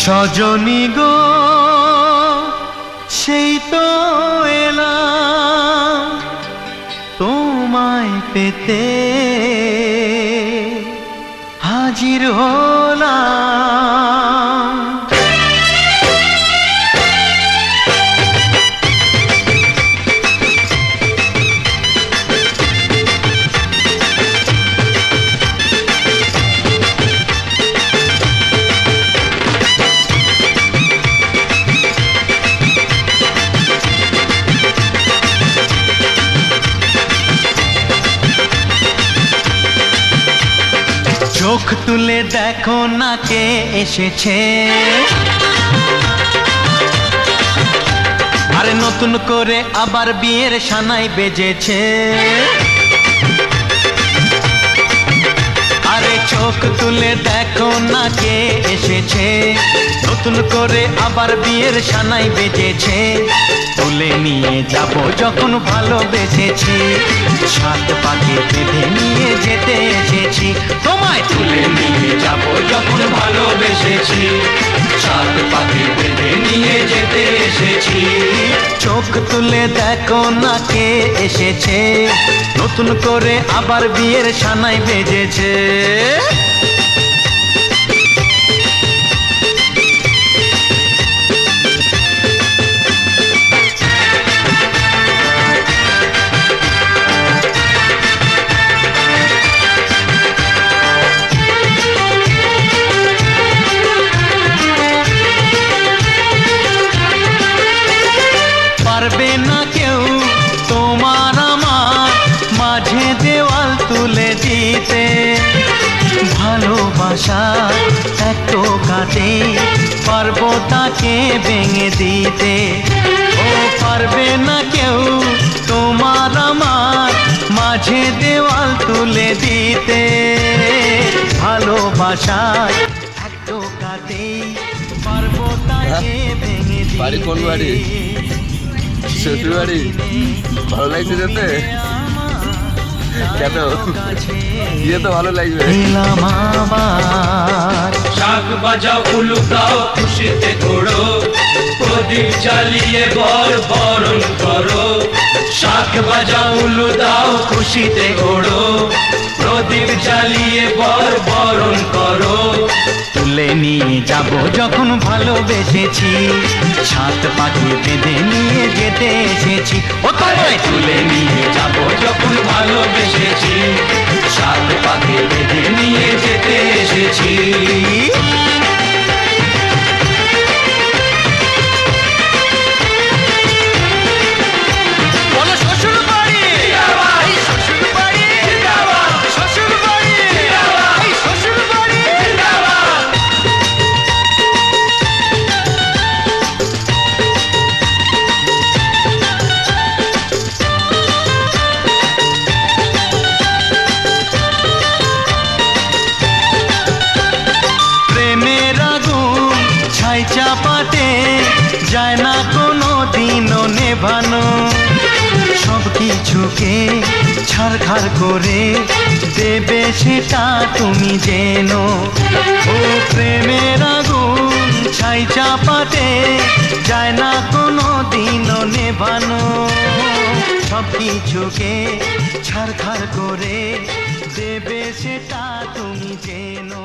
সজনী গো সেই তো এলাম তোমায় পেতে হাজির হলাম। চোখ তুলে দেখো না কে এসেছে, আরে নতুন করে আবার বিয়ের সানাই বেজেছে। আরে চোখ তুলে দেখো না কে এসেছে, নতুন করে আবার বিয়ের সানাই বেজেছে। তুলে নিয়ে যাব যখন ভালোবেসেছি, সাত পাকে বেঁধে নিয়ে যেতে এসেছি। তোমায় তুলে নিয়ে যাব যখন ভালোবেসেছি, সাত পাকে বেঁধে নিয়ে যেতে এসেছি। চোখ তুলে দেখো না কে এসেছে, নতুন করে আবার বিয়ের সানাই বেজেছে। পারবে না কেউ তোমার আমার মাঝে দেওয়াল তুলে দিতে, ভালোবাসা এক টোকাতে পারবো তাকে ভেঙে দিতে। ও পারবে না কেউ তোমার আমার মাঝে দেওয়াল তুলে দিতে, ভালোবাসা এক টোকাতে পারবো তাকে ভেঙে দিতে। বাড়ি কোন বাড়ি? শ্বশুর বাড়ি? ভালো লাগছে যেতে? কেন গিয়ে তো ভালো লাগবে। শাক বাজাও উলু দাও খুশিতে ঘোড়ো, প্রদীপ জ্বালিয়ে বরণ করো। শাক বাজাও উলু দাও খুশিতে ঘোড়ো, প্রদীপ জ্বালিয়ে বরণ করো। তুলে নিয়ে যাব যখন ভালোবেসেছি, সাত পাকে বেঁধে নিয়ে যেতে এসেছি। ও তোমায় তুলে নিয়ে যাব যখন ভালোবেসেছি, সাত পাকে বেঁধে নিয়ে যেতে এসেছি। চাপাতে যায় না কোনো দিনও নেভানো, সব কিছুকে ছারখার করে দেবে সেটা তুমি জেনো। ও প্রেমের আগুন ছাই চাপাতে যায় না কোনো দিনও নেভানো, সব কিছুকে ছারখার করে দেবে সেটা তুমি জেনো।